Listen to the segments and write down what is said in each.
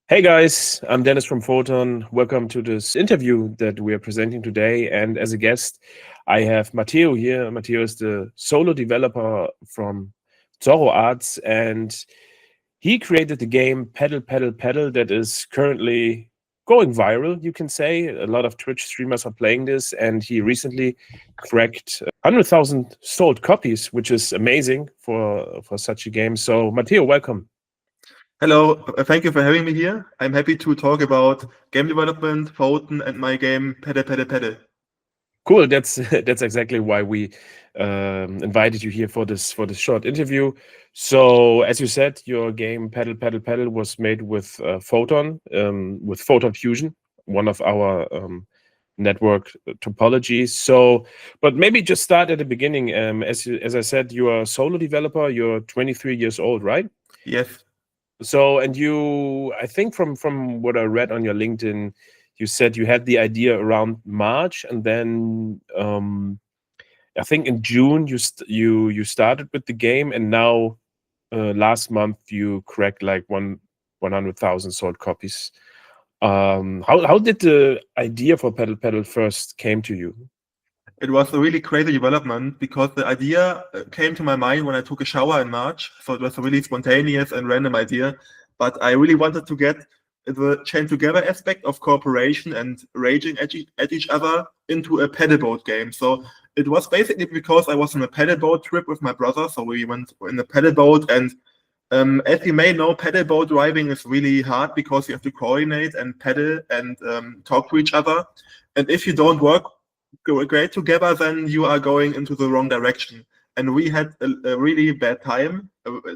Hey guys, I'm Dennis from Photon. Welcome to this interview that we are presenting today. And as a guest, I have Mateo here. Mateo is the solo developer from ZoroArts, and he created the game Pedal Pedal Pedal that is currently going viral, you can say. A lot of Twitch streamers are playing this, and he recently cracked 100,000 sold copies, which is amazing for such a game. So, Mateo, welcome. Hello, thank you for having me here. I'm happy to talk about game development, Photon, and my game Pedal Pedal Pedal. Cool. That's that's exactly why we invited you here for this short interview. So, as you said, your game Pedal Pedal Pedal was made with Photon, with Photon Fusion, one of our network topologies. So, but maybe just start at the beginning. As I said, you are a solo developer. You're 23 years old, right? Yes. So, and I think from what I read on your LinkedIn, you said you had the idea around March, and then I think in June you started with the game, and now last month you cracked like 100,000 sold copies. How did the idea for Pedal Pedal first came to you? It was a really crazy development because the idea came to my mind when I took a shower in March. So it was a really spontaneous and random idea. But I really wanted to get the chain together aspect of cooperation and raging at each other into a pedalboat game. So it was basically because I was on a pedalboat trip with my brother. So we went in a pedalboat, and as you may know, pedalboat driving is really hard because you have to coordinate and pedal and talk to each other. And if you don't work great together, then you are going into the wrong direction. And we had a really bad time.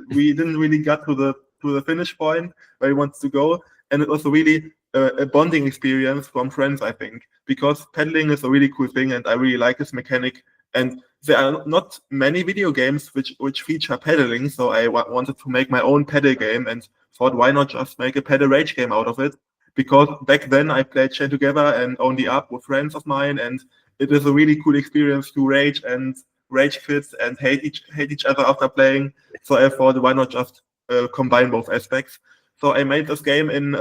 We didn't really get to the finish point where we wanted to go, and it was really a bonding experience from friends, I think, because pedaling is a really cool thing, and I really like this mechanic. And there are not many video games which feature pedaling, so I wanted to make my own pedal game and thought, why not just make a pedal rage game out of it? Because back then I played Chain Together and Only Up with friends of mine, and it is a really cool experience to rage and rage quit and hate each other after playing. So I thought, why not just combine both aspects? So I made this game in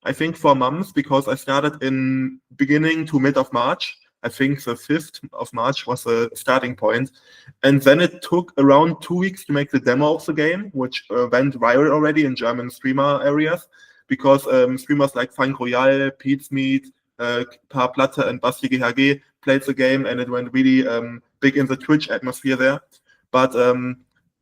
I think 4 months, because I started in beginning to mid of March. I think the 5th of March was the starting point. And then it took around 2 weeks to make the demo of the game, which went viral already in German streamer areas, because streamers like Frank Royal, Pete's Meat, Paar Platte, and Basti GHG played the game, and it went really big in the Twitch atmosphere there. But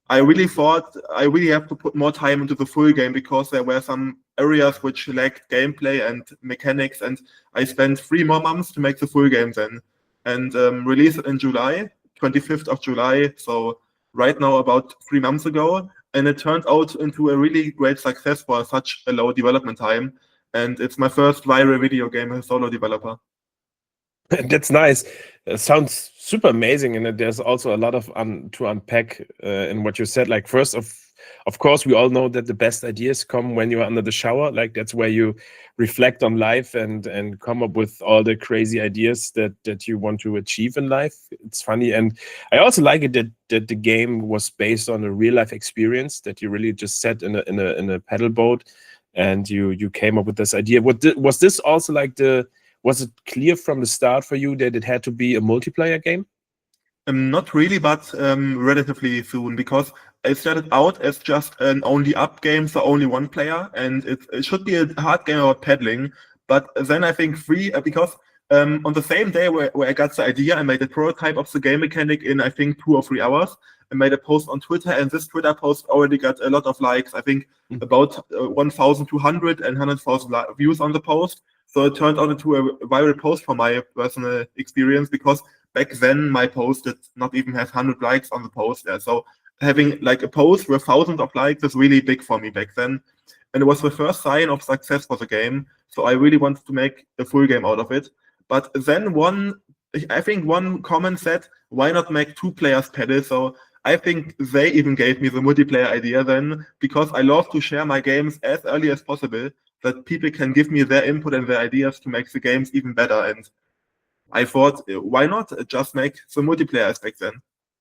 I really thought I really have to put more time into the full game, because there were some areas which lacked gameplay and mechanics, and I spent 3 more months to make the full game then, and release it in July, 25th of July, so right now about 3 months ago, and it turned out into a really great success for such a low development time, and it's my first viral video game as a solo developer. That's nice. Sounds super amazing, and there's also a lot of to unpack in what you said. Like, first of course, we all know that the best ideas come when you're under the shower. Like, that's where you reflect on life and come up with all the crazy ideas that you want to achieve in life. It's funny, and I also like it that the game was based on a real life experience, that you really just sat in a pedal boat, and you came up with this idea. Was this also like was it clear from the start for you that it had to be a multiplayer game? Not really, but relatively soon, because I started out as just an only up game, so only one player, and it should be a hard game about pedaling. But then I think because on the same day where I got the idea, I made a prototype of the game mechanic in, I think, 2 or 3 hours. I made a post on Twitter, and this Twitter post already got a lot of likes. I think about 1,200 and 100,000 views on the post. So it turned out into a viral post from my personal experience, because back then my post did not even have 100 likes on the post. Yeah. So having like a post with thousands of likes is really big for me back then. And it was the first sign of success for the game. So I really wanted to make a full game out of it. But then I think one comment said, why not make 2 players pedal? So I think they even gave me the multiplayer idea then, because I love to share my games as early as possible, that people can give me their input and their ideas to make the games even better. And I thought, why not just make the multiplayer aspect then?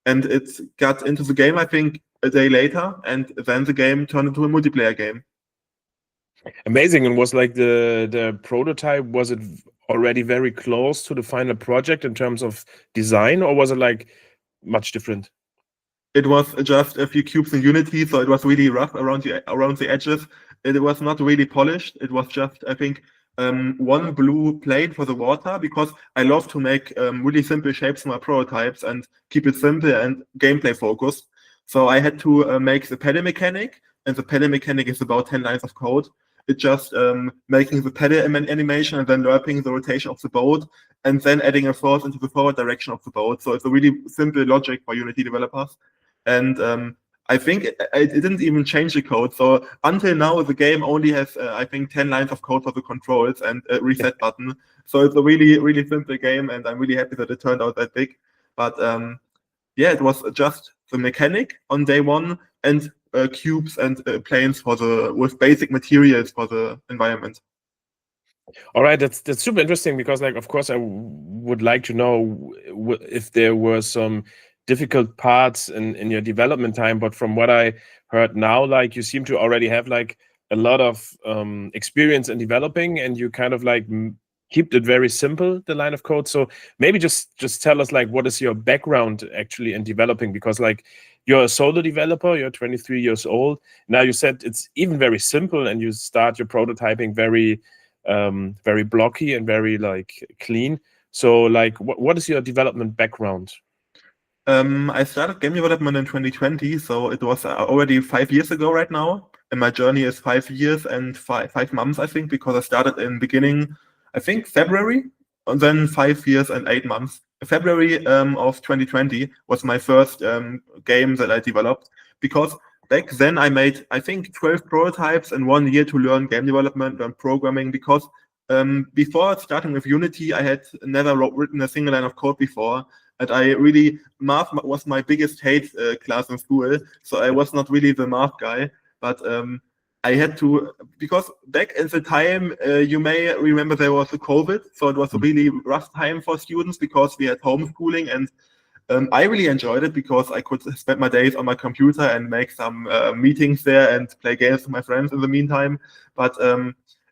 And it got into the game, I think, a day later, and then the game turned into a multiplayer game. Amazing. And was like the prototype, was it already very close to the final project in terms of design, or was it like much different? It was just a few cubes in Unity, so it was really rough around the edges. It was not really polished. It was just, I think, one blue plate for the water, because I love to make really simple shapes in my prototypes and keep it simple and gameplay focused. So I had to make the pedal mechanic, and the pedal mechanic is about 10 lines of code. It's just making the pedal animation and then lerping the rotation of the boat, and then adding a force into the forward direction of the boat. So it's a really simple logic for Unity developers. And I think it didn't even change the code. So until now, the game only has, I think, 10 lines of code for the controls and a reset button. So it's a really, really simple game, and I'm really happy that it turned out that big. But yeah, it was just the mechanic on day one, and cubes and planes with basic materials for the environment. All right, that's super interesting, because like, of course, I would like to know if there were some difficult parts in your development time. But from what I heard now, like, you seem to already have like a lot of experience in developing, and you kind of like keep it very simple, the line of code. So maybe just tell us, like, what is your background actually in developing, because like, you're a solo developer, you're 23 years old. Now you said it's even very simple, and you start your prototyping very very blocky and very like clean. So like, what is your development background? I started game development in 2020, so it was already 5 years ago right now. And my journey is 5 years and five months, I think, because I started in beginning, I think, February, and then 5 years and 8 months. February of 2020 was my first game that I developed, because back then I made, I think, 12 prototypes in 1 year to learn game development and programming, because before starting with Unity, I had never written a single line of code before. And I really, math was my biggest hate class in school. So I was not really the math guy. But I had to, because back in the time, you may remember there was a COVID. So it was a really rough time for students, because we had homeschooling. And I really enjoyed it, because I could spend my days on my computer and make some meetings there and play games with my friends in the meantime. But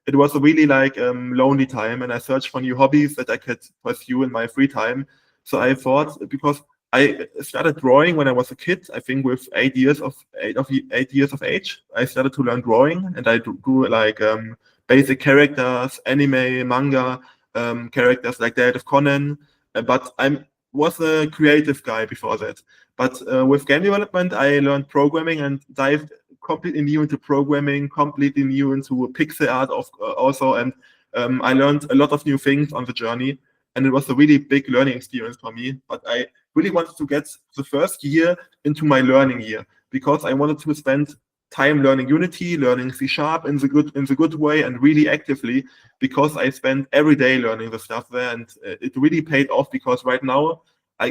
it was a really like lonely time, and I searched for new hobbies that I could pursue in my free time. So I thought, because I started drawing when I was a kid, I think with 8 years of age, I started to learn drawing, and I drew like basic characters, anime, manga, characters like that of Conan. But I was a creative guy before that. But with game development, I learned programming and dived completely new into programming, completely new into pixel art also, and I learned a lot of new things on the journey. And it was a really big learning experience for me. But I really wanted to get the first year into my learning year, because I wanted to spend time learning Unity, learning C# in the good way, and really actively, because I spent every day learning the stuff there, and it really paid off. Because right now I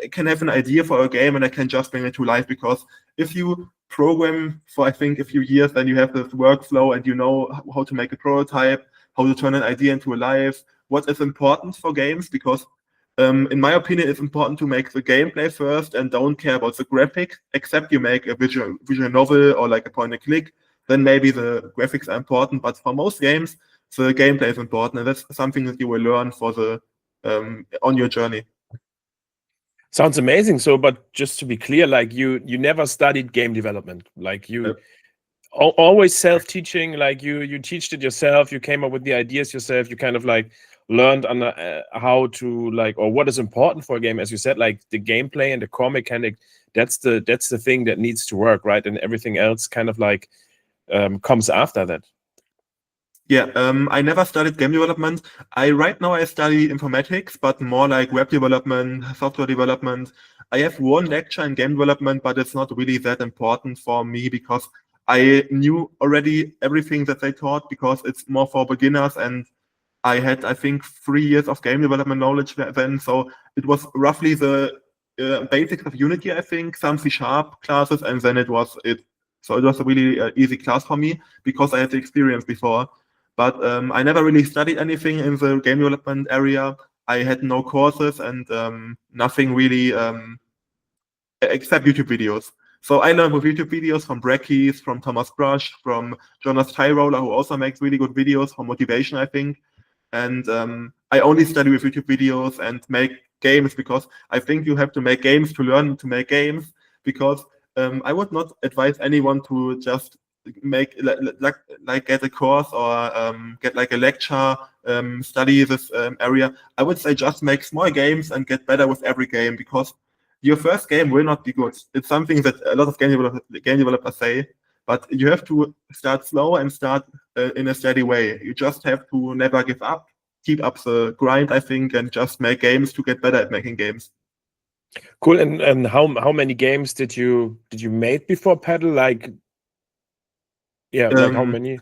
can have an idea for a game, and I can just bring it to life. Because if you program for, I think, a few years, then you have this workflow, and you know how to make a prototype, how to turn an idea into a life, what is important for games. Because in my opinion, it's important to make the gameplay first and don't care about the graphics, except you make a visual novel or like a point and click, then maybe the graphics are important. But for most games, the gameplay is important, and that's something that you will learn for the on your journey. Sounds amazing. So, but just to be clear, like, you never studied game development, like you always self-teaching, like you teached it yourself, you came up with the ideas yourself, you kind of like learned on how to like, or what is important for a game, as you said, like the gameplay and the core mechanic, that's the thing that needs to work, right? And everything else kind of like comes after that. Yeah, I never studied game development. Right now I study informatics, but more like web development, software development. I have one lecture in game development, but it's not really that important for me, because I knew already everything that they taught, because it's more for beginners, and I had, I think, 3 years of game development knowledge then. So it was roughly the basics of Unity, I think, some C# classes, and then it was it. So it was a really easy class for me, because I had the experience before. But I never really studied anything in the game development area. I had no courses and nothing really except YouTube videos. So I learned with YouTube videos from Breckies, from Thomas Brush, from Jonas Tyroller, who also makes really good videos for motivation, I think. And I only study with YouTube videos and make games because I think you have to make games to learn to make games. Because I would not advise anyone to just make like get a course or get like a lecture, study this area. I would say just make small games and get better with every game, because your first game will not be good. It's something that a lot of game developers say, but you have to start slow and start in a steady way. You just have to never give up, keep up the grind, I think, and just make games to get better at making games. Cool. And how many games did you make before Paddle? Like, yeah, like how many?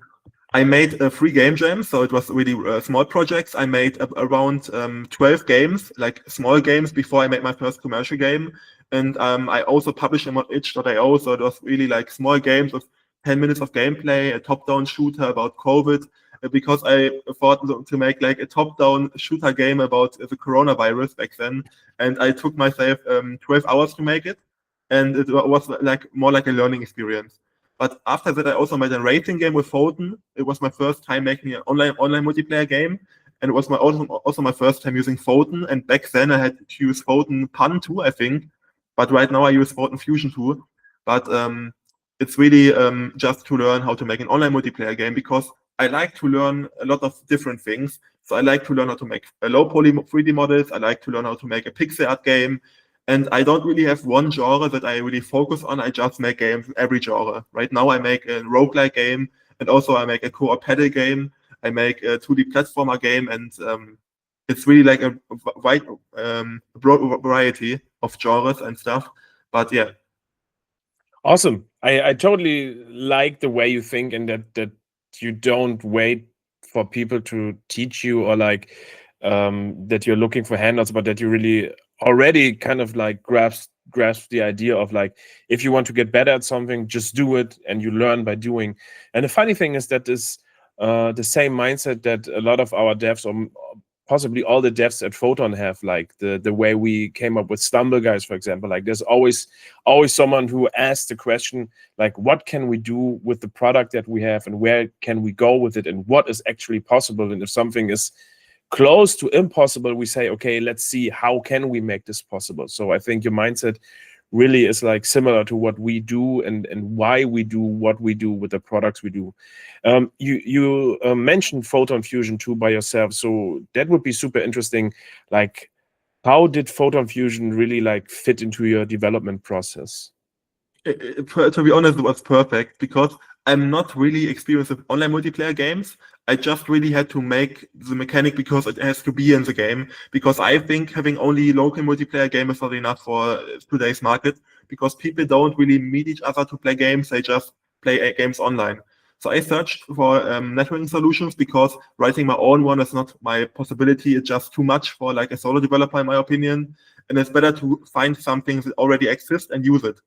I made 3 game jams, so it was really small projects. I made around 12 games, like small games, before I made my first commercial game. And I also published them on itch.io, so it was really like small games with 10 minutes of gameplay, a top-down shooter about COVID, because I thought to make like a top-down shooter game about the coronavirus back then. And I took myself 12 hours to make it, and it was like more like a learning experience. But after that, I also made a racing game with Photon. It was my first time making an online multiplayer game, and it was also my first time using Photon. And back then, I had to use Photon Pun too, I think. But right now, I use Photon Fusion too. But it's really just to learn how to make an online multiplayer game, because I like to learn a lot of different things. So I like to learn how to make low poly 3D models. I like to learn how to make a pixel art game. And I don't really have one genre that I really focus on. I just make games in every genre. Right now I make a roguelike game, and also I make a co-op paddle game. I make a 2D platformer game, and it's really like a wide broad variety of genres and stuff. But yeah. Awesome. I totally like the way you think, and that you don't wait for people to teach you, or like that you're looking for handouts, but that you really already kind of like grasp the idea of like, if you want to get better at something, just do it, and you learn by doing. And the funny thing is that is the same mindset that a lot of our devs, or possibly all the devs at Photon, have, like the way we came up with Stumble Guys, for example. Like there's always someone who asks the question, like, what can we do with the product that we have, and where can we go with it, and what is actually possible? And if something is close to impossible, we say, okay, let's see how can we make this possible. So I think your mindset really is like similar to what we do, and why we do what we do with the products we do. You mentioned Photon Fusion too by yourself, so that would be super interesting. Like, how did Photon Fusion really like fit into your development process? To be honest, it was perfect, because I'm not really experienced with online multiplayer games. I just really had to make the mechanic because it has to be in the game. Because I think having only local multiplayer game is not enough for today's market, because people don't really meet each other to play games. They just play games online. So I searched for networking solutions, because writing my own one is not my possibility. It's just too much for like a solo developer, in my opinion. And it's better to find something that already exists and use it.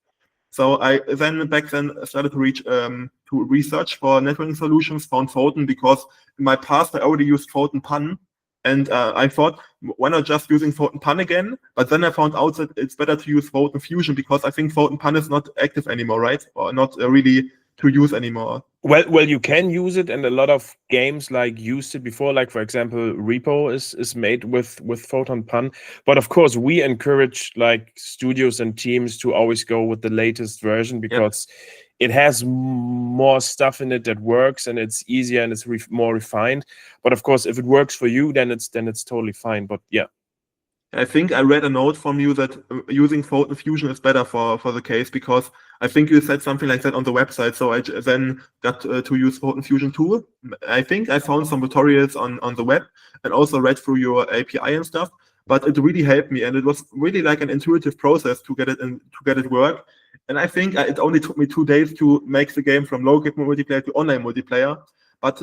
So I then back then started to research for networking solutions, found Photon, because in my past I already used Photon Pun, and I thought, why not just using Photon Pun again? But then I found out that it's better to use Photon Fusion, because I think Photon Pun is not active anymore, right? Or not really to use anymore. Well, you can use it, and a lot of games like used it before. Like, for example, Repo is made with Photon Pun. But of course, we encourage like studios and teams to always go with the latest version, because it has more stuff in it that works, and it's easier, and it's more refined. But of course, if it works for you, then it's totally fine. But yeah. I think I read a note from you that using Photon Fusion is better for the case, because I think you said something like that on the website. So I then got to use Photon Fusion too. I think I found some tutorials on the web, and also read through your API and stuff. But it really helped me, and it was really like an intuitive process to get it work. And I think it only took me 2 days to make the game from local multiplayer to online multiplayer. But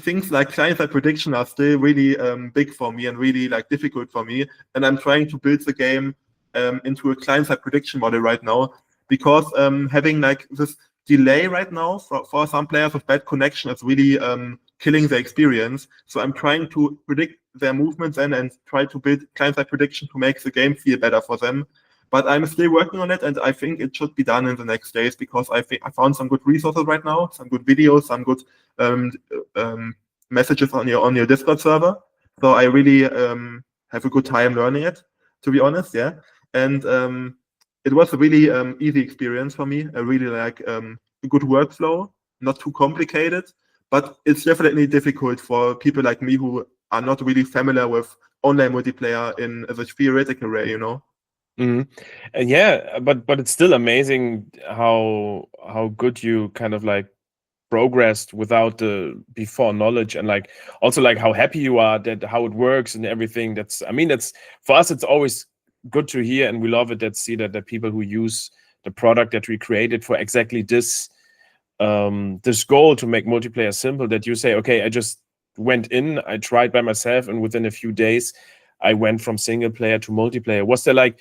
things like client-side prediction are still really big for me, and really like difficult for me. And I'm trying to build the game into a client-side prediction model right now, because having like this delay right now for some players with bad connection is really killing the experience. So I'm trying to predict their movements and try to build client-side prediction to make the game feel better for them. but I'm still working on it, and I think it should be done in the next days, because I think I found some good resources right now, some good videos, some good messages on your Discord server. So I really have a good time learning it, to be honest. Yeah, and it was a really easy experience for me. I really like a good workflow, not too complicated, but it's definitely difficult for people like me who are not really familiar with online multiplayer in the theoretical way, you know. And yeah, but it's still amazing how good you kind of like progressed without the before knowledge, and like also like how happy you are that how it works and everything. That's, I mean, that's, for us it's always good to hear, and we love it that see that the people who use the product that we created for exactly this this goal to make multiplayer simple, that you say, okay, I just went in, I tried by myself, and within a few days I went from single player to multiplayer. Was there like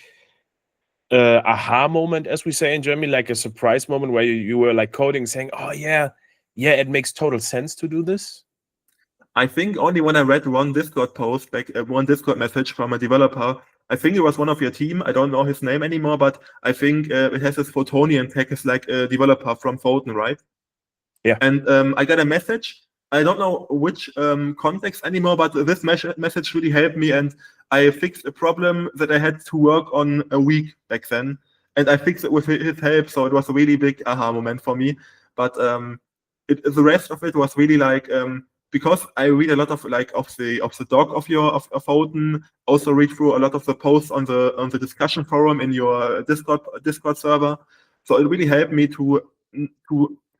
aha moment, as we say in Germany, like a surprise moment where you were like coding saying, oh yeah, it makes total sense to do this? I think only when I read one Discord post, like one Discord message from a developer. I think it was one of your team. I don't know his name anymore, but I think it has this Photonian tag as like a developer from Photon, right? Yeah. And I got a message. I don't know which context anymore, but this message really helped me, and I fixed a problem that I had to work on a week back then, and I fixed it with his help. So it was a really big aha moment for me. But the rest of it was really like because I read a lot of like of the doc of Photon, also read through a lot of the posts on the discussion forum in your Discord server. So it really helped me to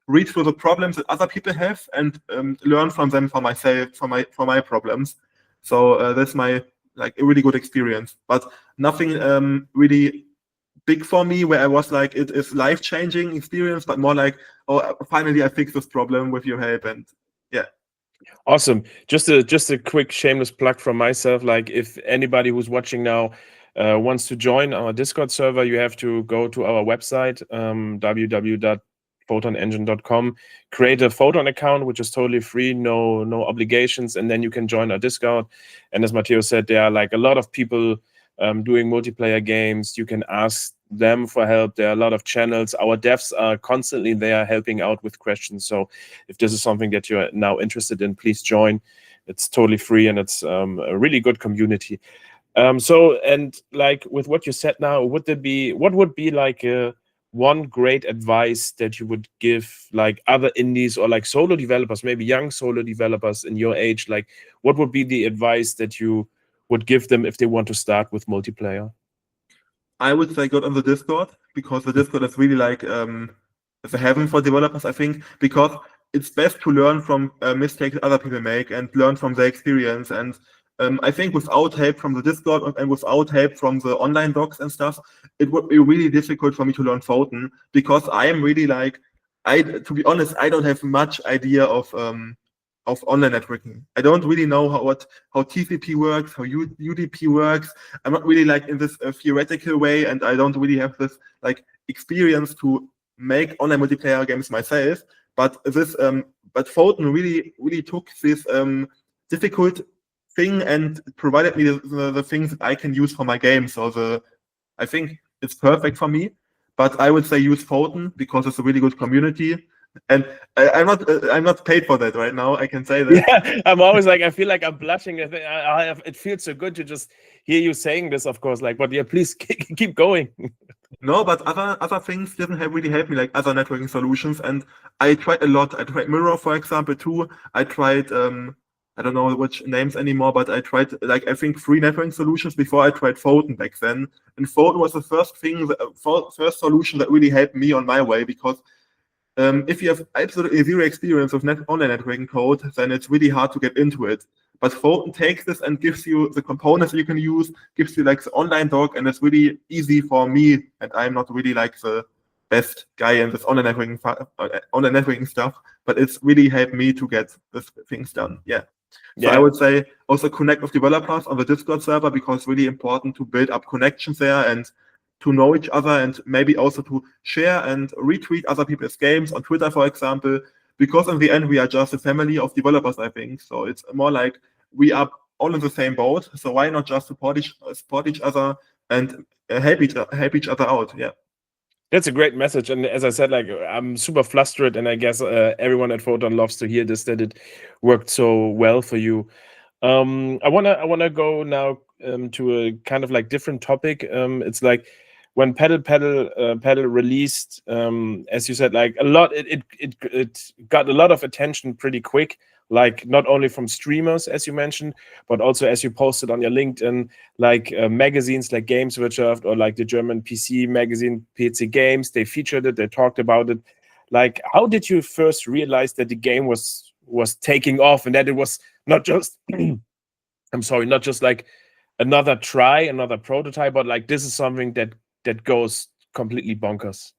read through the problems that other people have and learn from them for myself, for my problems. So that's my like a really good experience, but nothing really big for me where I was like it is life-changing experience, but more like, oh, finally I fixed this problem with your help. And yeah. Awesome. Just a quick shameless plug from myself. Like if anybody who's watching now wants to join our Discord server, you have to go to our website, www.photonengine.com, create a Photon account, which is totally free, no obligations, and then you can join our Discord. And as Mateo said, there are like a lot of people doing multiplayer games. You can ask them for help. There are a lot of channels. Our devs are constantly there helping out with questions. So if this is something that you're now interested in, please join. It's totally free, and it's a really good community. So, and like with what you said now, what would be like one great advice that you would give like other indies or like solo developers, maybe young solo developers in your age? Like what would be the advice that you would give them if they want to start with multiplayer? I would say go on the Discord, because the Discord is really like the heaven for developers, I think, because it's best to learn from mistakes other people make and learn from their experience. And I think without help from the Discord and without help from the online docs and stuff, it would be really difficult for me to learn Photon, because I am really like, to be honest, I don't have much idea of online networking. I don't really know how TCP works, how UDP works. I'm not really like in this theoretical way, and I don't really have this like experience to make online multiplayer games myself. But this but Photon really took this difficult thing and provided me the things that I can use for my game. So I think it's perfect for me. But I would say use Photon because it's a really good community. And I'm not paid for that right now. I can say that. Yeah, I'm always like, I feel like I'm blushing. It feels so good to just hear you saying this, of course. Like, but yeah, please keep going. No, but other things didn't really help me, like other networking solutions. And I tried a lot. I tried Mirror, for example, too. I tried I don't know which names anymore, but I tried like I think 3 networking solutions before I tried Photon back then. And Photon was the first solution that really helped me on my way, because if you have absolutely zero experience with online networking code, then it's really hard to get into it. But Photon takes this and gives you the components you can use, gives you like the online doc, and it's really easy for me. And I'm not really like the best guy in this online networking stuff, but it's really helped me to get these things done. Yeah. So I would say also connect with developers on the Discord server, because it's really important to build up connections there and to know each other, and maybe also to share and retweet other people's games on Twitter, for example, because in the end we are just a family of developers, I think. So it's more like we are all in the same boat. So why not just support each other and help each other out. Yeah. That's a great message, and as I said, like I'm super flustered, and I guess everyone at Photon loves to hear this, that it worked so well for you. I wanna go now to a kind of like different topic. It's like when Pedal released, as you said, like a lot. It got a lot of attention pretty quick. Like not only from streamers, as you mentioned, but also as you posted on your LinkedIn, like magazines like Gameswirtschaft or like the German PC magazine PC Games. They featured it. They talked about it. Like, how did you first realize that the game was taking off and that it was not just I'm sorry, not just like another try, another prototype, but like this is something that goes completely bonkers?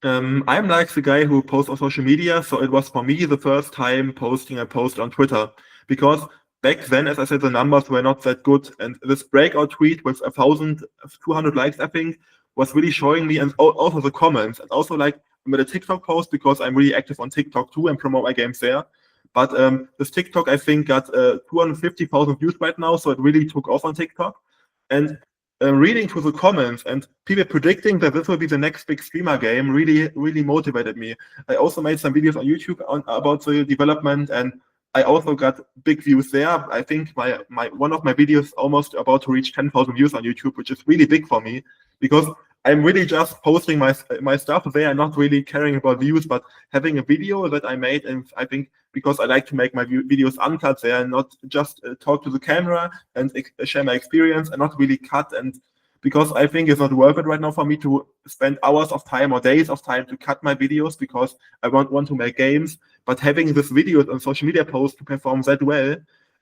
I'm like the guy who posts on social media, so it was for me the first time posting a post on Twitter, because back then, as I said, the numbers were not that good, and this breakout tweet with 1,200 likes, I think, was really showing me, and also the comments, and also like I made a TikTok post because I'm really active on TikTok too and promote my games there. But this TikTok, I think, got 250,000 views right now, so it really took off on TikTok. And reading through the comments and people predicting that this will be the next big streamer game really motivated me. I also made some videos on YouTube about the development, and I also got big views there. I think my one of my videos almost about to reach 10,000 views on YouTube, which is really big for me, because I'm really just posting my stuff there and not really caring about views, but having a video that I made, and I think because I like to make my videos uncut there and not just talk to the camera and share my experience and not really cut, and because I think it's not worth it right now for me to spend hours of time or days of time to cut my videos because I want to make games, but having this videos on social media posts to perform that well,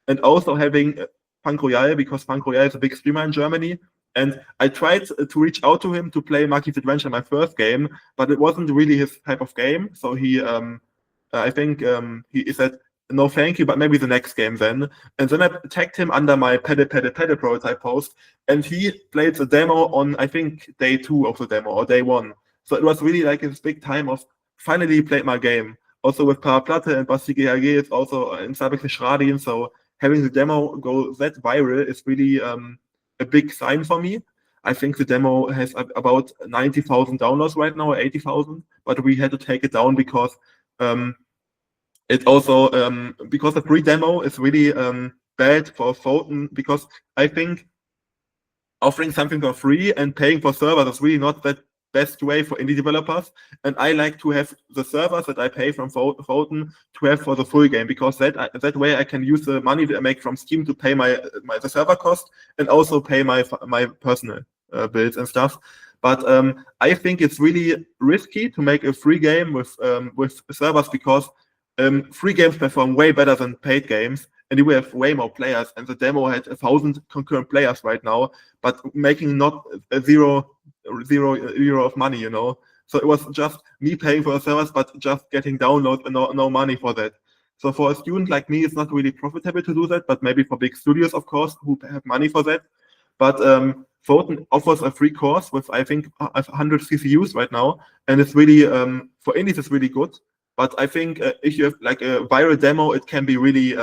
and also having Punk Royale, because Punk Royale is a big streamer in Germany, and I tried to reach out to him to play Maki's Adventure, my first game, but it wasn't really his type of game. So he, I think he said, no, thank you, but maybe the next game then. And then I tagged him under my Pedal prototype post, and he played the demo on, I think, day 2 of the demo or day 1. So it was really like his big time of finally played my game. Also with Paraplatte and Basti GHG, it's also in Sabek Schradin. So having the demo go that viral is really a big sign for me. I think the demo has about 90,000 downloads right now, 80,000, but we had to take it down because it also because the free demo is really bad for Photon, because I think offering something for free and paying for servers is really not that best way for indie developers, and I like to have the servers that I pay from Photon to have for the full game, because that way I can use the money that I make from Steam to pay the server cost and also pay my personal bills and stuff. But I think it's really risky to make a free game with servers, because free games perform way better than paid games, and you have way more players. And the demo had 1,000 concurrent players right now, but making not zero of money, you know. So it was just me paying for the servers, but just getting downloads and no money for that. So for a student like me, it's not really profitable to do that, but maybe for big studios, of course, who have money for that. But Photon offers a free course with, I think, 100 CCUs right now, and it's really for indies, it's really good. But I think if you have like a viral demo, it can be really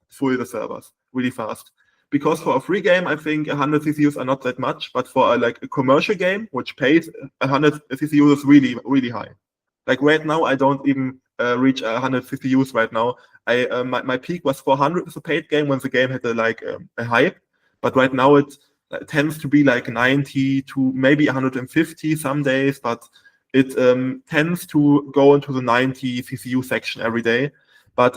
full the servers really fast. Because for a free game, I think 100 CCUs are not that much, but for like a commercial game which pays 100 CCUs is really high. Like right now, I don't even reach 100 CCUs right now. My peak was 400 with a paid game when the game had a hype, but right now it tends to be like 90 to maybe 150 some days, but it tends to go into the 90 CCU section every day. But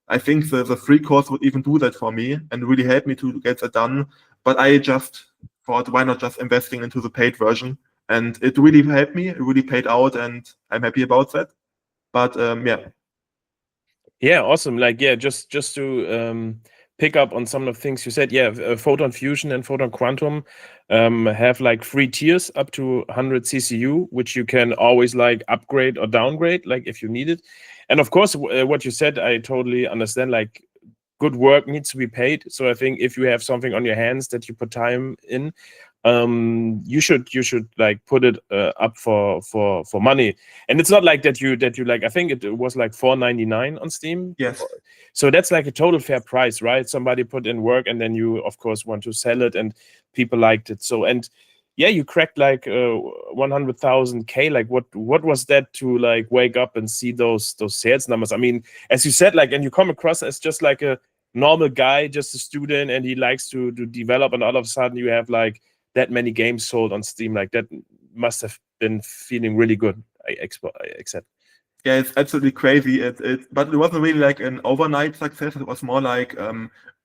I think the free course would even do that for me and really help me to get that done. But I just thought, why not just investing into the paid version? And it really helped me. It really paid out, and I'm happy about that. But yeah. Yeah, awesome. Like, yeah, just to pick up on some of the things you said. Yeah, Photon Fusion and Photon Quantum have like free tiers up to 100 CCU, which you can always like upgrade or downgrade, like if you need it. And of course, what you said, I totally understand. Like, good work needs to be paid. So I think if you have something on your hands that you put time in, you should like put it up for money. And it's not like that you like, I think it was like $4.99 on Steam. Yes. So that's like a total fair price, right? Somebody put in work, and then you of course want to sell it, and people liked it. So, and yeah, you cracked like 100,000K. Like what was that to like wake up and see those sales numbers? I mean, as you said, like, and you come across as just like a normal guy, just a student, and he likes to develop, and all of a sudden you have like that many games sold on Steam. Like that must have been feeling really good. I accept. Yeah, it's absolutely crazy. But it wasn't really like an overnight success. It was more like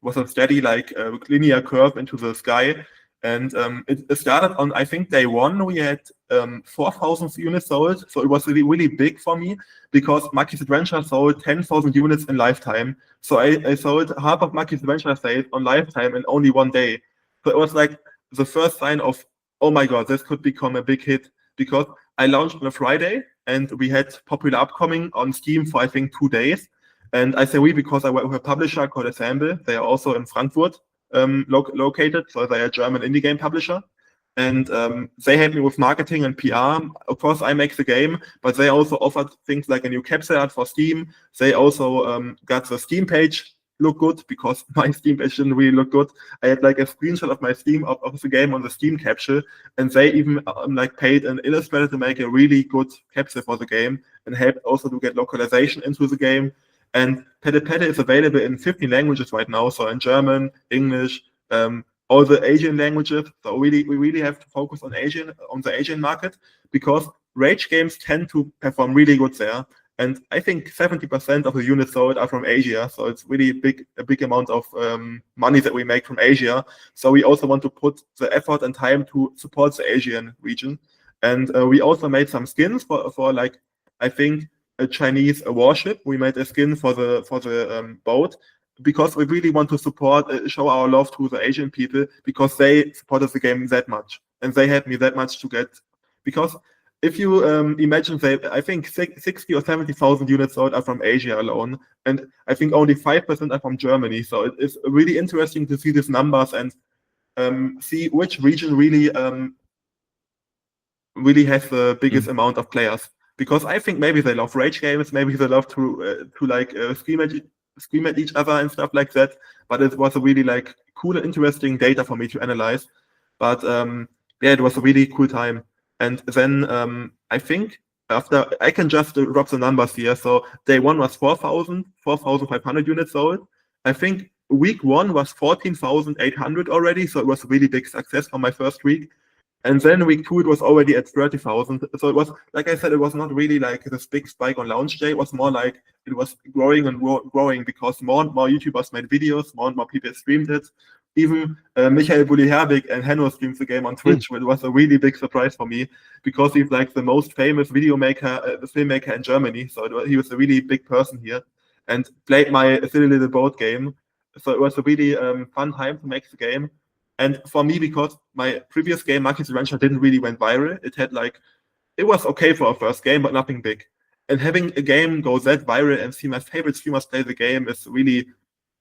was a steady like linear curve into the sky. And it started on, I think, day one. We had 4,000 units sold, so it was really really big for me because Mackie's Adventure sold 10,000 units in lifetime. So I sold half of Mackie's Adventure sales on lifetime in only one day. So it was like the first sign of, oh my god, this could become a big hit, because I launched on a Friday and we had Popular Upcoming on Steam for, I think, 2 days. And I say we because I work with a publisher called Assemble. They are also in Frankfurt located, so they're a German indie game publisher. And they helped me with marketing and PR. Of course, I make the game, but they also offered things like a new capsule art for Steam. They also got the Steam page look good, because my Steam page didn't really look good. I had like a screenshot of my Steam of the game on the Steam capsule, and they even like paid an illustrator to make a really good capsule for the game, and helped also to get localization into the game. And Pete Pete is available in 15 languages right now, so in German, English, all the Asian languages. So we really have to focus on the Asian market, because rage games tend to perform really good there. And I think 70% of the units sold are from Asia, so it's really a big amount of money that we make from Asia. So we also want to put the effort and time to support the Asian region. And we also made some skins for like, I think, a Chinese warship. We made a skin for the boat, because we really want to support, show our love to the Asian people, because they supported the game that much, and they helped me that much to get, because if you imagine, I think 60 or 70,000 units sold are from Asia alone, and I think only 5% are from Germany. So it is really interesting to see these numbers and see which region really has the biggest amount of players. Because I think maybe they love rage games, maybe they love to like scream at each other and stuff like that. But it was a really like cool and interesting data for me to analyze. But yeah, it was a really cool time. And then I think after, I can just drop the numbers here. So day one was 4,500 units sold. I think week one was 14,800 already. So it was a really big success for my first week. And then week two, it was already at 30,000. So it was, like I said, it was not really like this big spike on launch day. It was more like it was growing and growing, because more and more YouTubers made videos, more and more people streamed it. Even Michael Bulli-Herbig and Henno streamed the game on Twitch, which was a really big surprise for me, because he's like the most famous filmmaker in Germany. So he was a really big person here, and played my silly little boat game. So it was a really fun time to make the game. And for me, because my previous game, Mackie's Adventure, didn't really went viral. It was okay for a first game, but nothing big. And having a game go that viral and see my favorite streamers play the game is really,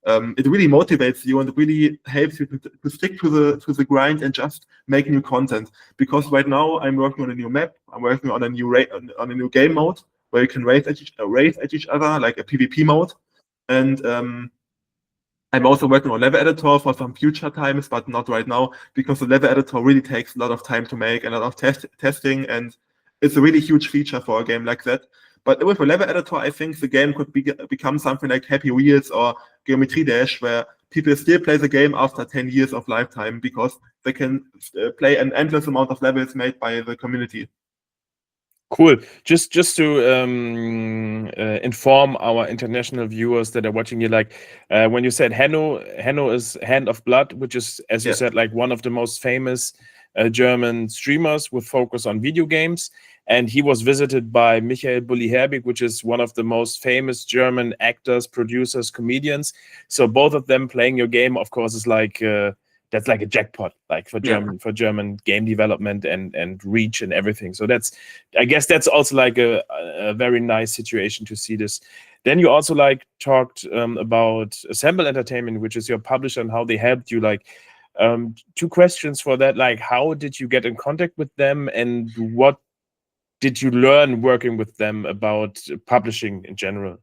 it really motivates you, and it really helps you to stick to the grind and just make new content. Because right now I'm working on a new map, I'm working on a new game mode where you can race at each other, like a PvP mode. And I'm also working on level editor for some future times, but not right now, because the level editor really takes a lot of time to make and a lot of testing, and it's a really huge feature for a game like that. But with a level editor, I think the game could become something like Happy Wheels or Geometry Dash, where people still play the game after 10 years of lifetime, because they can play an endless amount of levels made by the community. Cool. Just to inform our international viewers that are watching you, like when you said Henno is Hand of Blood, which is, as you said, like one of the most famous German streamers with focus on video games. And he was visited by Michael Bulli-Herbig, which is one of the most famous German actors, producers, comedians. So both of them playing your game, of course, is like that's like a jackpot, like for German game development and reach and everything. So I guess that's also like a very nice situation to see this. Then you also like talked about Assemble Entertainment, which is your publisher, and how they helped you. Like 2 questions for that. Like, how did you get in contact with them, and what did you learn working with them about publishing in general?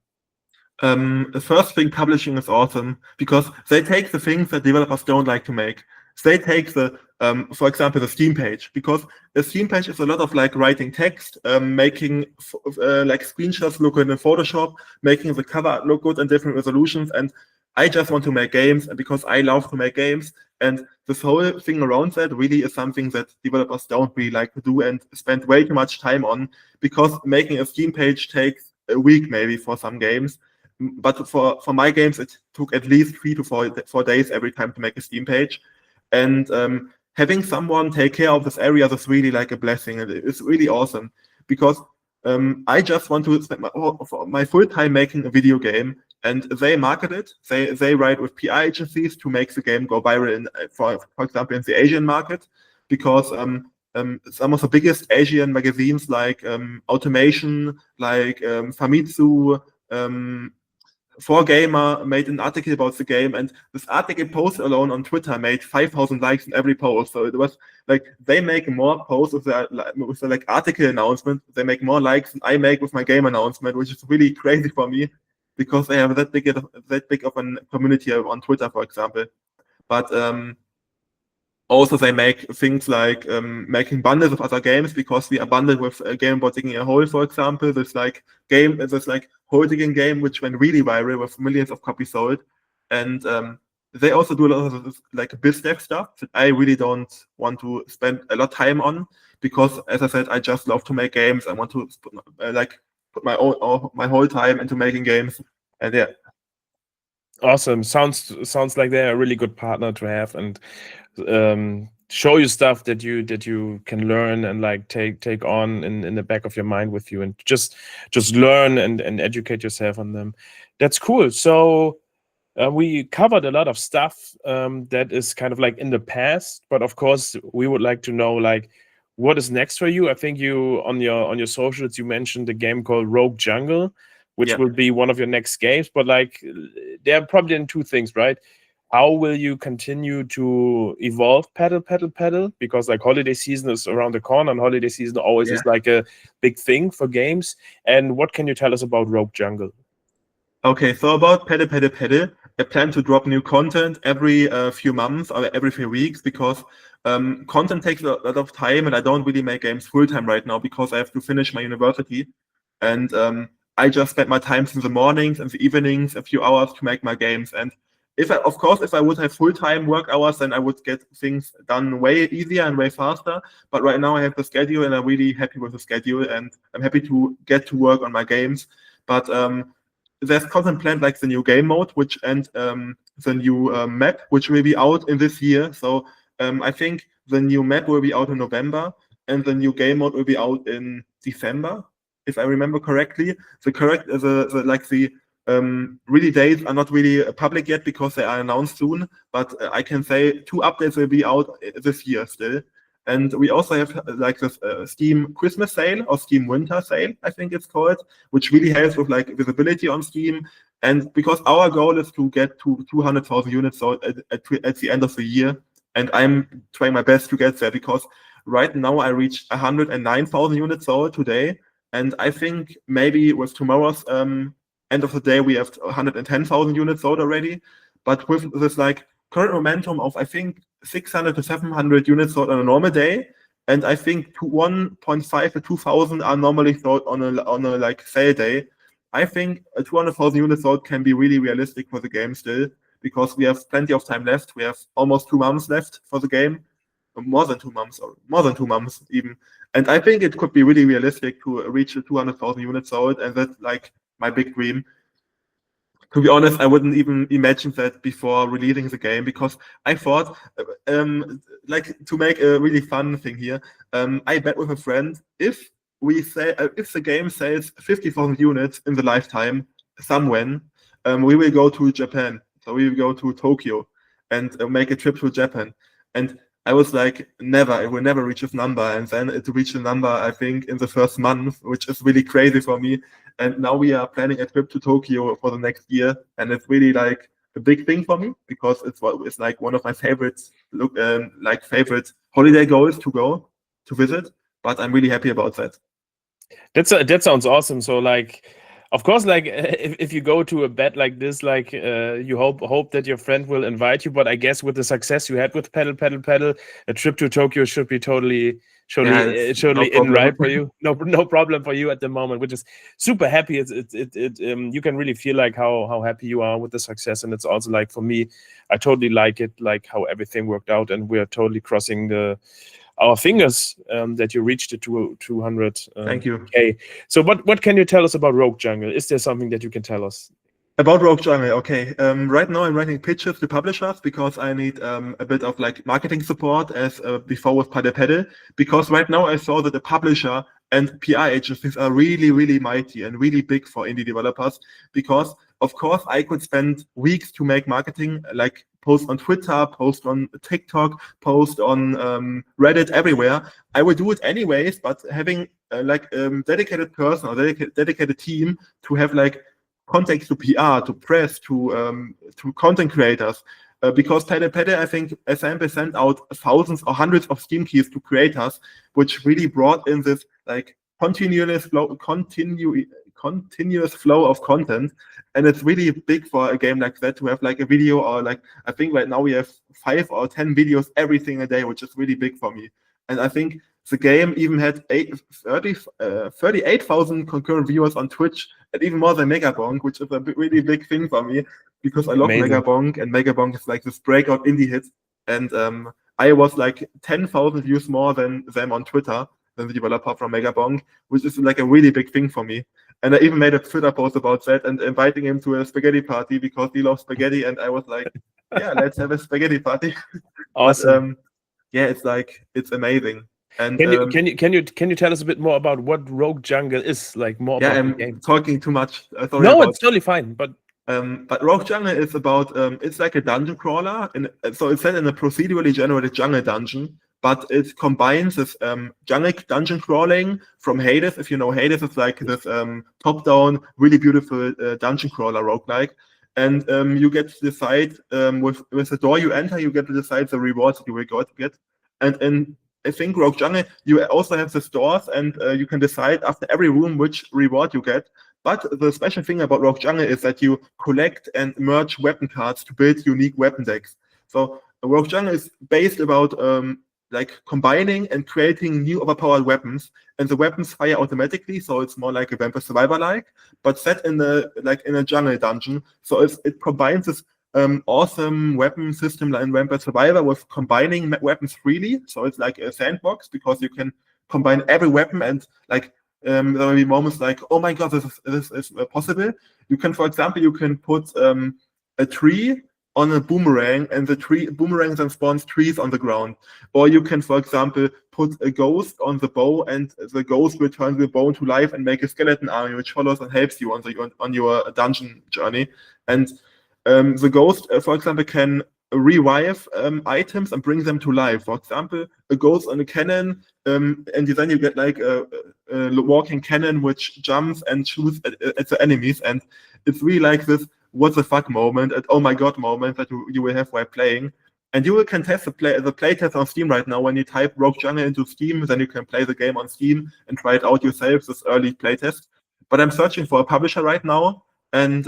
The first thing, publishing is awesome, because they take the things that developers don't like to make. They take the For example, the Steam page, because the Steam page is a lot of like writing text, making like screenshots look good in Photoshop, making the cover look good in different resolutions. And I just want to make games, and because I love to make games, and this whole thing around that really is something that developers don't really like to do and spend way too much time on, because making a Steam page takes a week maybe for some games. But for my games, it took at least 3 to 4 days every time to make a Steam page. And having someone take care of this area is really like a blessing. And it's really awesome, because I just want to spend my full time making a video game, and they market it. They write with PR agencies to make the game go viral in, for example, in the Asian market, because some of the biggest Asian magazines like Automation, like Famitsu, 4Gamer made an article about the game, and this article post alone on Twitter made 5,000 likes in every post. So it was like they make more posts with their like article announcement. They make more likes than I make with my game announcement, which is really crazy for me, because they have that big of a community on Twitter, for example. But also they make things like making bundles of other games, because we are bundled with a game about digging a hole, for example. This like hole digging game which went really viral with millions of copies sold. And they also do a lot of like biz dev stuff that I really don't want to spend a lot of time on, because as I said, I just love to make games. I want to put my whole time into making games. And yeah. Awesome. Sounds like they're a really good partner to have, and show you stuff that you can learn and like take on in the back of your mind with you, and just learn and educate yourself on them. That's cool. So we covered a lot of stuff that is kind of like in the past, but of course we would like to know like what is next for you. I think you on your socials you mentioned a game called Rogue Jungle, which will be one of your next games. But like they're probably in two things, right? How will you continue to evolve Paddle? Because like holiday season is around the corner, and holiday season always is like a big thing for games. And what can you tell us about Rogue Jungle? Okay, so about Paddle, I plan to drop new content every few months or every few weeks, because content takes a lot of time, and I don't really make games full time right now because I have to finish my university. And I just spend my time in the mornings and the evenings, a few hours to make my games. And if I would have full-time work hours, then I would get things done way easier and way faster. But right now I have the schedule, and I'm really happy with the schedule, and I'm happy to get to work on my games. But there's content planned like the new game mode, and the new map, which will be out in this year. So I think the new map will be out in November, and the new game mode will be out in December, if I remember correctly. The really dates are not really public yet because they are announced soon, but I can say 2 updates will be out this year still. And we also have like this Steam Christmas sale or Steam Winter sale, I think it's called, which really helps with like visibility on Steam. And because our goal is to get to 200,000 units sold at the end of the year, and I'm trying my best to get there, because right now I reached 109,000 units sold today, and I think maybe with tomorrow's end of the day we have 110,000 units sold already. But with this like current momentum of I think 600 to 700 units sold on a normal day, and I think 1.5 to 2,000 are normally sold on a like sale day, I think 200,000 units sold can be really realistic for the game still, because we have plenty of time left. We have almost 2 months left for the game, more than 2 months even. And I think it could be really realistic to reach the 200,000 units sold, and that's like my big dream. To be honest, I wouldn't even imagine that before releasing the game, because I thought, like, to make a really fun thing here, I bet with a friend, if the game sells 50,000 units in the lifetime, somewhen, we will go to Japan. So we will go to Tokyo and make a trip to Japan. And I was like, it will never reach this number. And then it reached the number, I think, in the first month, which is really crazy for me. And now we are planning a trip to Tokyo for the next year. And it's really like a big thing for me, because it's like one of my favorite holiday goals to visit. But I'm really happy about that. That sounds awesome. So like, of course, like if you go to a bet like this, like you hope that your friend will invite you. But I guess with the success you had with Paddle, a trip to Tokyo should be totally no in right problem. for you. No problem for you at the moment, which is super happy. You can really feel like how happy you are with the success, and it's also like for me, I totally like it, like how everything worked out, and we're totally crossing our fingers that you reached the 200. Thank you. Okay. So what can you tell us about Rogue Jungle? Is there something that you can tell us? About Rogue Jungle, okay. Right now I'm writing pitches to publishers because I need a bit of like marketing support as before with Paddle, because right now I saw that the publisher and PR agencies are really, really mighty and really big for indie developers, because of course I could spend weeks to make marketing, like post on Twitter, post on TikTok, post on Reddit, everywhere. I would do it anyways, but having like dedicated person or dedicated team to have like contacts to PR, to press, to content creators, because Paddle, I think SMP sent out thousands or hundreds of Steam keys to creators, which really brought in this like continuous flow of content, and it's really big for a game like that to have like a video, or like I think right now we have 5 or 10 videos every single day, which is really big for me. And I think the game even had 38,000 concurrent viewers on Twitch, and even more than Megabonk, which is a really big thing for me, because I love Megabonk, and Megabonk is like this breakout indie hit. And I was like 10,000 views more than them on Twitter, than the developer from Megabonk, which is like a really big thing for me. And I even made a Twitter post about that and inviting him to a spaghetti party because he loves spaghetti, and I was like, yeah, let's have a spaghetti party. Awesome. But yeah, it's amazing. And can you tell us a bit more about what Rogue Jungle is, like more yeah, about the game? I'm talking too much. Sorry no, it's totally fine. But Rogue Jungle is about it's like a dungeon crawler, and so it's set in a procedurally generated jungle dungeon, but it combines this jungle dungeon crawling from Hades. If you know Hades, it's like this top-down, really beautiful dungeon crawler roguelike. And you get to decide with the door you enter, you get to decide the rewards that you will get. And in I think Rogue Jungle, you also have the stores, and you can decide after every room which reward you get. But the special thing about Rogue Jungle is that you collect and merge weapon cards to build unique weapon decks. So Rogue Jungle is based about like combining and creating new overpowered weapons, and the weapons fire automatically, so it's more like a Vampire Survivor-like, but set in a jungle dungeon. So it combines this awesome weapon system like in Vampire Survivor with combining weapons freely. So it's like a sandbox, because you can combine every weapon, and like there will be moments like, oh my god, this is possible. You can, for example, you can put a tree on a boomerang, and the boomerang then spawns trees on the ground. Or you can, for example, put a ghost on the bow, and the ghost will turn the bow to life and make a skeleton army, which follows and helps you on your dungeon journey. And the ghost, for example, can revive items and bring them to life. For example, a ghost on a cannon, and then you get like a walking cannon which jumps and shoots at the enemies. And it's really like this what the fuck moment and oh my god moment that you will have while playing. And you can test the playtest on Steam right now. When you type Rogue Jungle into Steam, then you can play the game on Steam and try it out yourself, this early playtest. But I'm searching for a publisher right now, and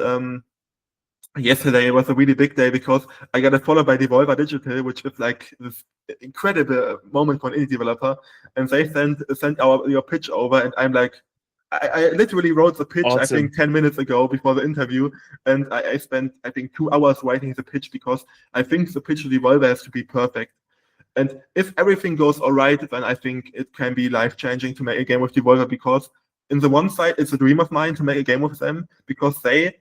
yesterday was a really big day because I got followed by Devolver Digital, which is like this incredible moment for an indie developer, and they sent your pitch over, and I'm like, I literally wrote the pitch, awesome. I think 10 minutes ago before the interview, and I spent, I think, 2 hours writing the pitch, because I think the pitch to Devolver has to be perfect. And if everything goes all right, then I think it can be life-changing to make a game with Devolver, because in the one side, it's a dream of mine to make a game with them, because they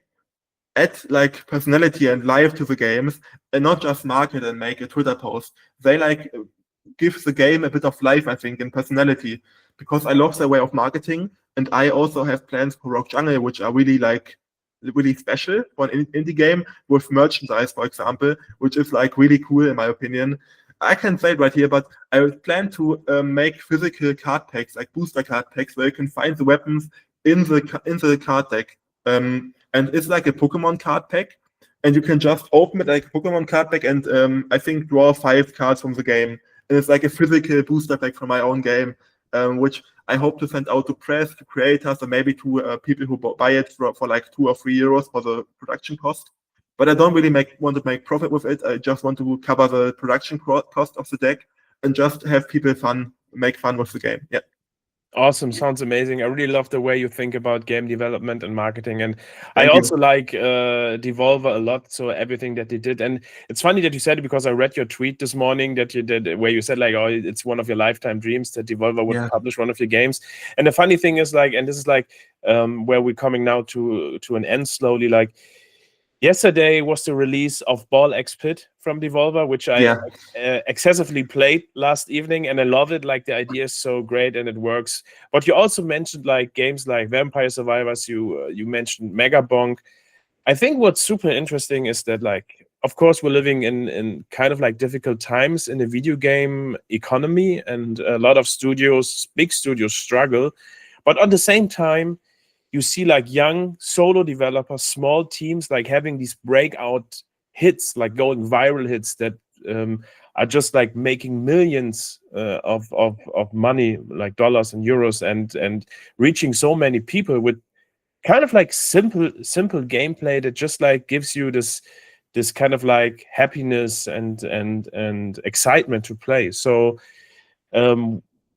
add like personality and life to the games, and not just market and make a Twitter post. They like give the game a bit of life, I think, and personality, because I love their way of marketing. And I also have plans for Rogue Jungle, which are really special for an indie game, with merchandise, for example, which is like really cool in my opinion. I can say it right here, but I plan to make physical card packs, like booster card packs, where you can find the weapons in the card deck. And it's like a Pokemon card pack, and you can just open it like a Pokemon card pack, and I think draw 5 cards from the game. And it's like a physical booster pack from my own game. which I hope to send out to press, to creators, or maybe to people who buy it for like 2 or 3 euros for the production cost. But I don't really want to make profit with it. I just want to cover the production cost of the deck and just have people make fun with the game. Yeah. Awesome. Sounds amazing. I really love the way you think about game development and marketing. And Thank I you. also like Devolver a lot. So everything that they did. And it's funny that you said it because I read your tweet this morning that you did where you said like, oh, it's one of your lifetime dreams that Devolver would publish one of your games. And the funny thing is like, and this is like where we're coming now to an end slowly, like yesterday was the release of Ball X Pit from Devolver, which I excessively played last evening, and I love it. Like the idea is so great and it works. But you also mentioned like games like Vampire Survivors. You mentioned Megabonk. I think what's super interesting is that like, of course, we're living in kind of like difficult times in the video game economy, and a lot of studios, big studios, struggle. But at the same time, you see like young solo developers, small teams, like having these breakout hits, like going viral hits that are just like making millions of money, like dollars and euros, and reaching so many people with kind of like simple gameplay that just like gives you this kind of like happiness and excitement to play. So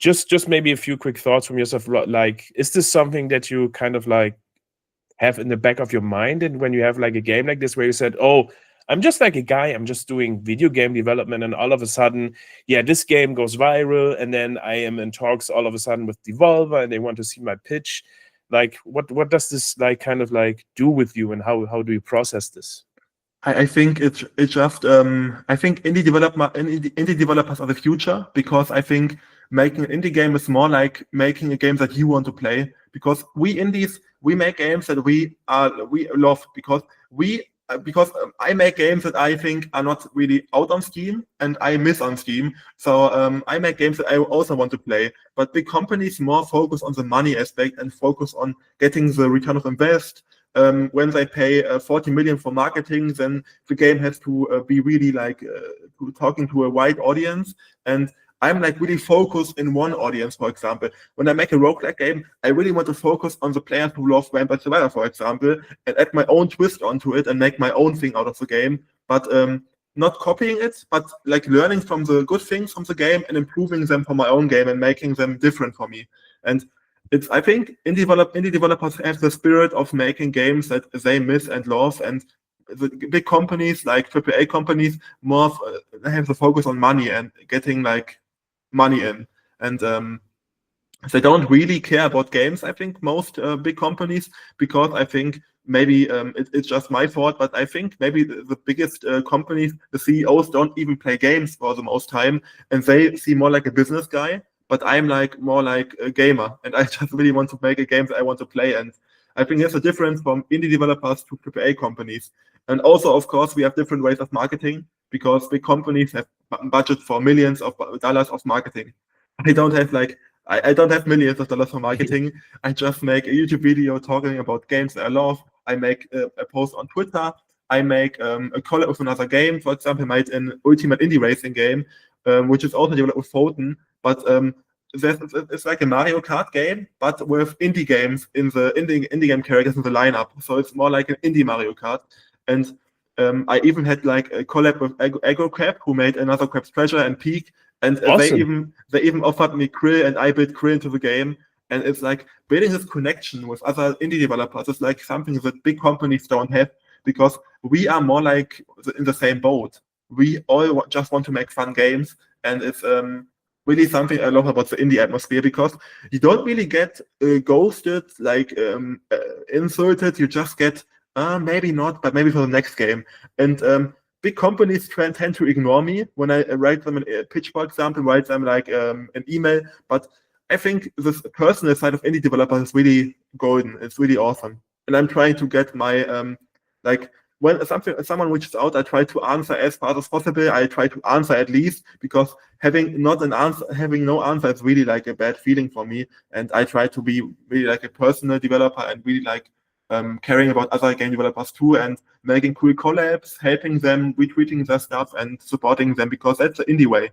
just maybe a few quick thoughts from yourself. Like, is this something that you kind of like have in the back of your mind, and when you have like a game like this where you said, oh, I'm just like a guy, I'm just doing video game development, and all of a sudden, yeah, this game goes viral, and then I am in talks all of a sudden with Devolver and they want to see my pitch. Like, what does this like kind of like do with you, and how do you process this? I think it's just I think indie developers are the future, because I think making an indie game is more like making a game that you want to play, because we indies, we make games that we love, because I make games that I think are not really out on Steam and I miss on Steam. So I make games that I also want to play. But big companies more focus on the money aspect and focus on getting the return of invest. When they pay 40 million for marketing, then the game has to be really like talking to a wide audience. And I'm like really focused in one audience, for example. When I make a roguelike game, I really want to focus on the players who love Vampire Survivor, for example, and add my own twist onto it and make my own thing out of the game. But not copying it, but like learning from the good things from the game and improving them for my own game and making them different for me. And I think indie developers have the spirit of making games that they miss and love, and the big companies like AAA companies more have the focus on money and getting like money in, and they don't really care about games. I think most big companies, because I think maybe it's just my fault, but I think maybe the biggest companies, the CEOs don't even play games for the most time, and they see more like a business guy. But I'm like more like a gamer, and I just really want to make a game that I want to play. And I think there's a difference from indie developers to AAA companies. And also, of course, we have different ways of marketing, because big companies have budget for millions of dollars of marketing. I don't have like I don't have millions of dollars for marketing. I just make a YouTube video talking about games that I love. I make a post on Twitter. I make a collab with another game. For example, I made an Ultimate Indie Racing game, which is also developed with Photon. But it's like a Mario Kart game, but with indie games in the indie game characters in the lineup. So it's more like an indie Mario Kart. And I even had like a collab with Aggro Crab, who made another Crab's Treasure and Peak. And Awesome. they even offered me Krill, and I built Krill into the game. And it's like building this connection with other indie developers is like something that big companies don't have, because we are more like in the same boat. We all just want to make fun games, and it's really something I love about the indie atmosphere, because you don't really get ghosted, like insulted. You just get maybe not, but maybe for the next game. And big companies tend to ignore me when I write them a pitch, for example, write them like an email. But I think this personal side of indie developers is really golden. It's really awesome, and I'm trying to get my like. When someone reaches out, I try to answer as fast as possible. I try to answer at least, because having no answer is really like a bad feeling for me. And I try to be really like a personal developer and really like caring about other game developers too, and making cool collabs, helping them, retweeting their stuff, and supporting them, because that's the indie way.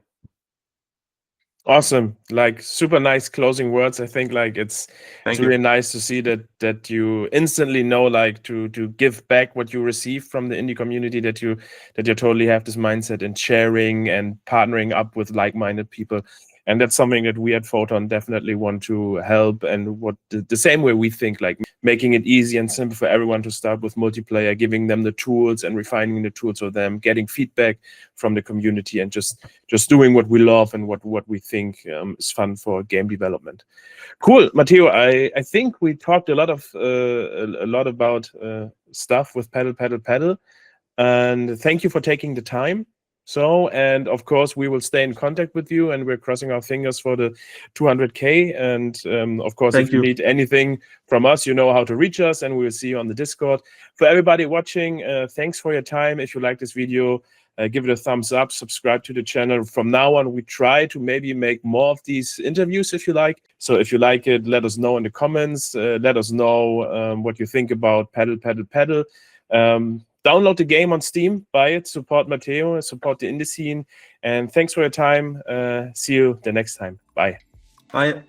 Awesome. Like super nice closing words. I think like it's Thank you. really nice to see that you instantly know like to give back what you receive from the indie community, that you totally have this mindset in sharing and partnering up with like-minded people. And that's something that we at Photon definitely want to help, and what the same way we think, like making it easy and simple for everyone to start with multiplayer, giving them the tools and refining the tools for them, getting feedback from the community, and just doing what we love and what we think is fun for game development. Cool, Mateo. I think we talked a lot about stuff with Pedal, and thank you for taking the time. So, and of course, we will stay in contact with you, and we're crossing our fingers for the 200K. And of course, if you need anything from us, you know how to reach us, and we will see you on the Discord. For everybody watching, thanks for your time. If you like this video, give it a thumbs up, subscribe to the channel. From now on, we try to maybe make more of these interviews if you like. So if you like it, let us know in the comments. Let us know what you think about Pedal. Download the game on Steam, buy it, support Mateo, support the indie scene. And thanks for your time. See you the next time. Bye. Bye.